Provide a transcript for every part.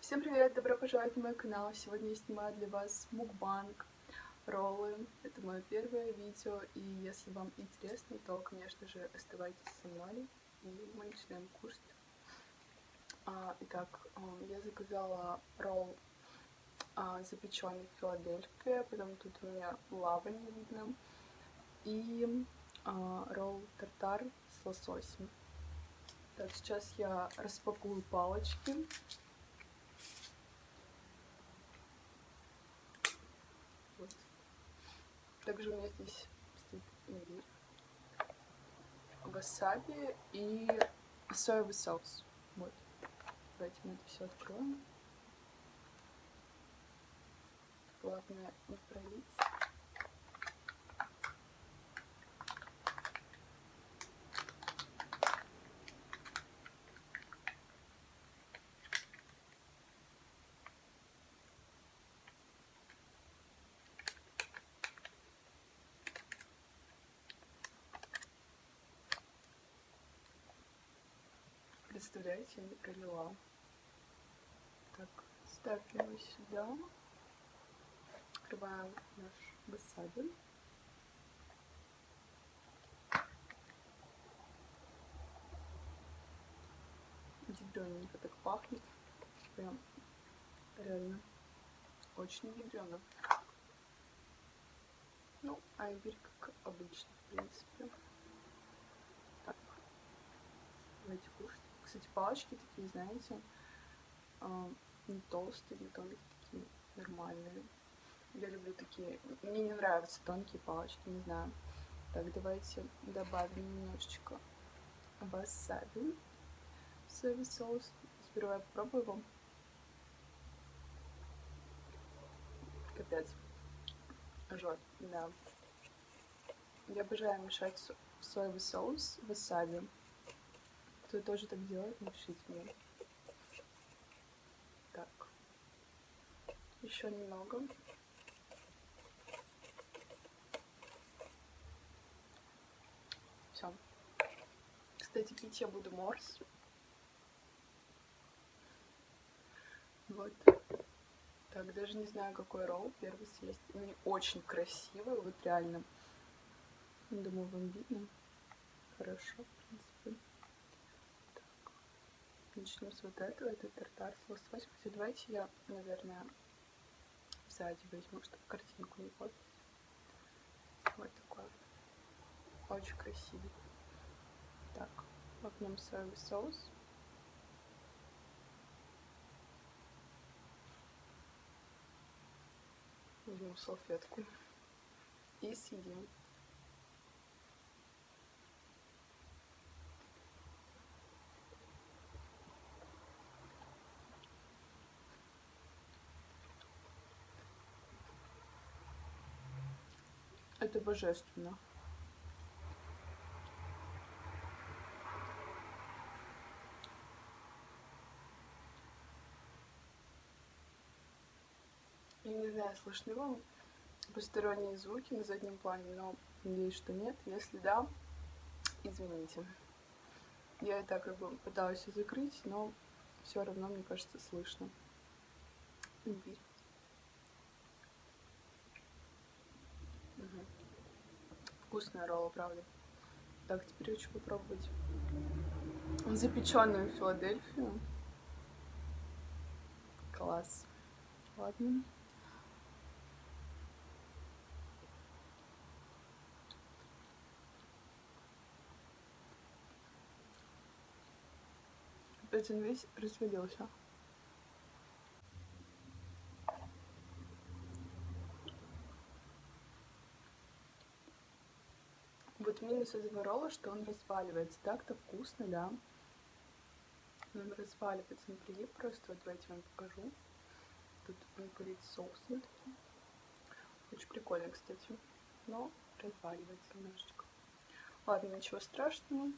Всем привет! Добро пожаловать на мой канал. Сегодня я снимаю для вас мукбанг, роллы. Это мое первое видео, и если вам интересно, то, конечно же, оставайтесь со мной, и мы начинаем кушать. Итак, я заказала ролл запеченный в Филадельфии, потом тут у меня лава не видно, и ролл тартар с лососем. Так, сейчас я распакую палочки. Вот. Также у меня здесь стоит имбирь, васаби и соевый соус. Вот. Давайте мы это все откроем. Главное не пролить. Представляете, я не пролила. Так, ставим его сюда. Открываем наш васаби. Ядрёненько так пахнет. Прям реально очень ядрёно. Ну, а имбирь как обычно, в принципе. Так, давайте кушать. Кстати, палочки такие, знаете, не толстые, не тонкие, такие нормальные. Я люблю такие. Мне не нравятся тонкие палочки, не знаю. Так, давайте добавим немножечко васаби в соевый соус. Сперва я попробую его. Капец. Жжет, да. Я обожаю мешать в соевый соус васаби. Кто тоже так делает, напишите мне. Так. Еще немного. Все. Кстати, пить я буду морс. Вот. Так, даже не знаю, какой ролл первый съесть. Они очень красивые, вот реально. Думаю, вам видно. Хорошо, в принципе. Так. Начнем с вот этого. Это тартар с лососем. Кстати, давайте я, наверное, сзади возьму, чтобы картинку не портить. Вот такой вот. Очень красивый. Так, вопнем соевый соус. Возьму салфетку и съедим. Это божественно. Я не знаю, слышны вам посторонние звуки на заднем плане, но надеюсь, что нет. Если да, извините. Я это как бы пыталась закрыть, но все равно, мне кажется, слышно. Имбирь. Угу. Вкусная ролла, правда. Так, теперь хочу попробовать запеченную Филадельфию. Класс. Ладно. Опять он весь развалился. Вот минус этого ролла, что он разваливается. Так-то вкусно, да. Но он разваливается на прилип просто. Вот давайте вам покажу. Тут он курит соусом таким. Очень прикольно, кстати. Но разваливается немножечко. Ладно, ничего страшного.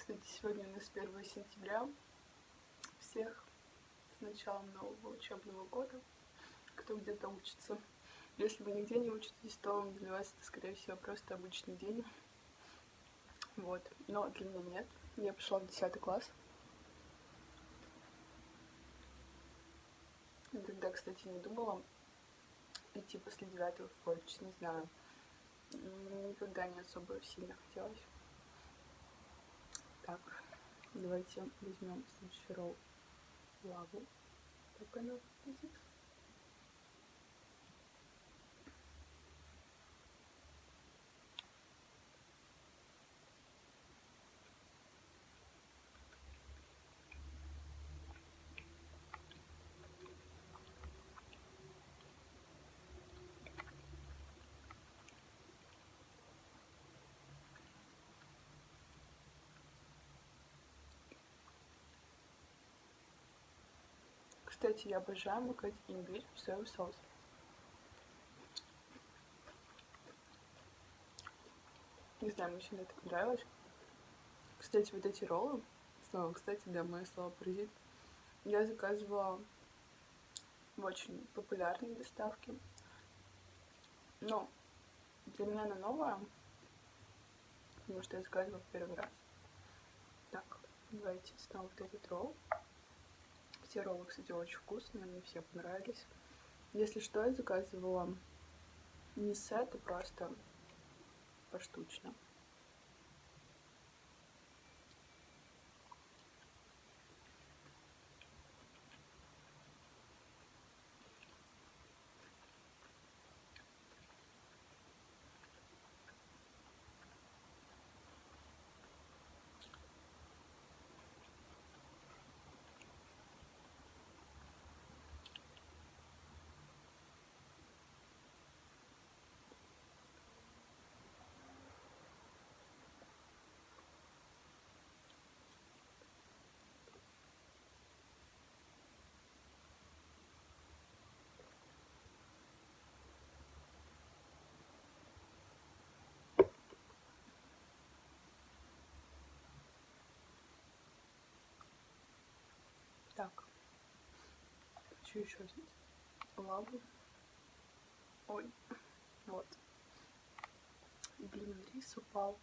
Кстати, сегодня у нас 1 сентября. Всех с началом нового учебного года, кто где-то учится. Если вы нигде не учитесь, то для вас это, скорее всего, просто обычный день. Вот. Но для меня нет. Я пошла в 10 класс. Тогда, кстати, не думала идти после 9 в колледж, не знаю. Никогда не особо сильно хотелось. Так, давайте возьмем следующий ролл лаву. Так она выглядит. Кстати, я обожаю макать имбирь в соевый соус. Не знаю, мне всегда это понравилось. Кстати, вот эти роллы, снова, кстати, да, мое слово паразит, я заказывала в очень популярной доставке. Но для меня она новая, потому что я заказывала в первый раз. Так, давайте снова вот этот ролл. Все роллы, кстати, очень вкусные, мне все понравились. Если что, я заказывала не сет, а просто поштучно. Так, хочу еще взять лаву. Ой, вот. Блин, рис упал.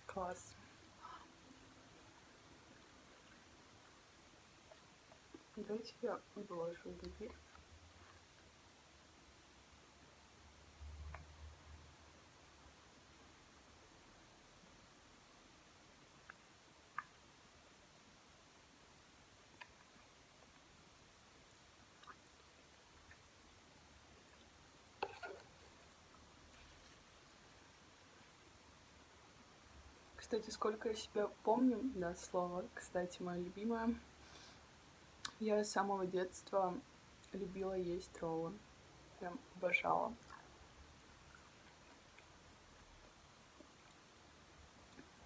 Класс. Давайте я выложу имбирь. Кстати, сколько я себя помню, да, слово, кстати, мое любимое. Я с самого детства любила есть роллы. Прям обожала.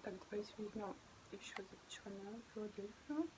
Так, давайте возьмем еще запеченную Филадельфию.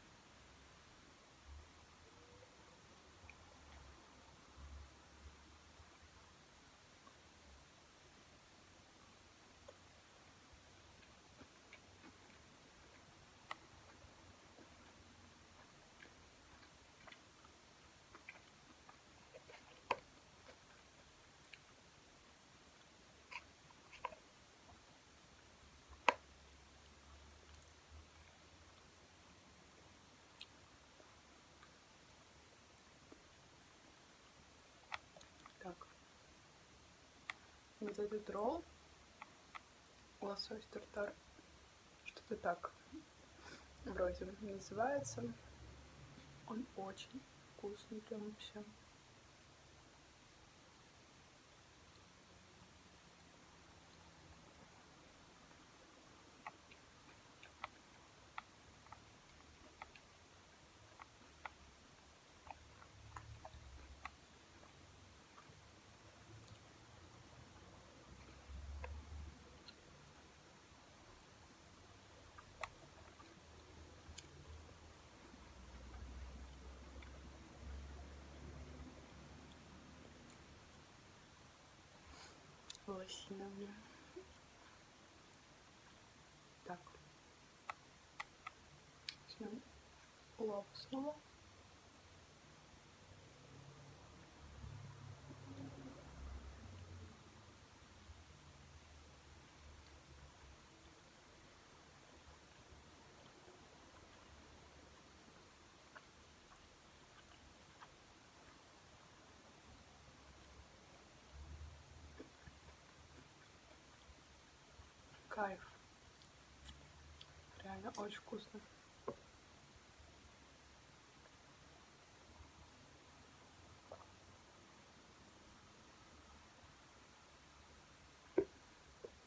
Так, вот этот ролл, лосось тартар, что-то так вроде называется. Он очень вкусный, прям вообще. Лосина, блин. Так. Возьмем лаву снова. Кайф. Реально очень вкусно.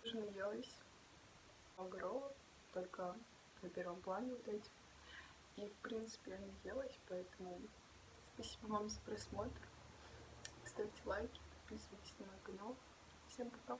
Уже наелась. Много роллов, только на первом плане вот эти. И в принципе я наелась, поэтому спасибо вам за просмотр. Ставьте лайки, подписывайтесь на мой канал. Всем пока.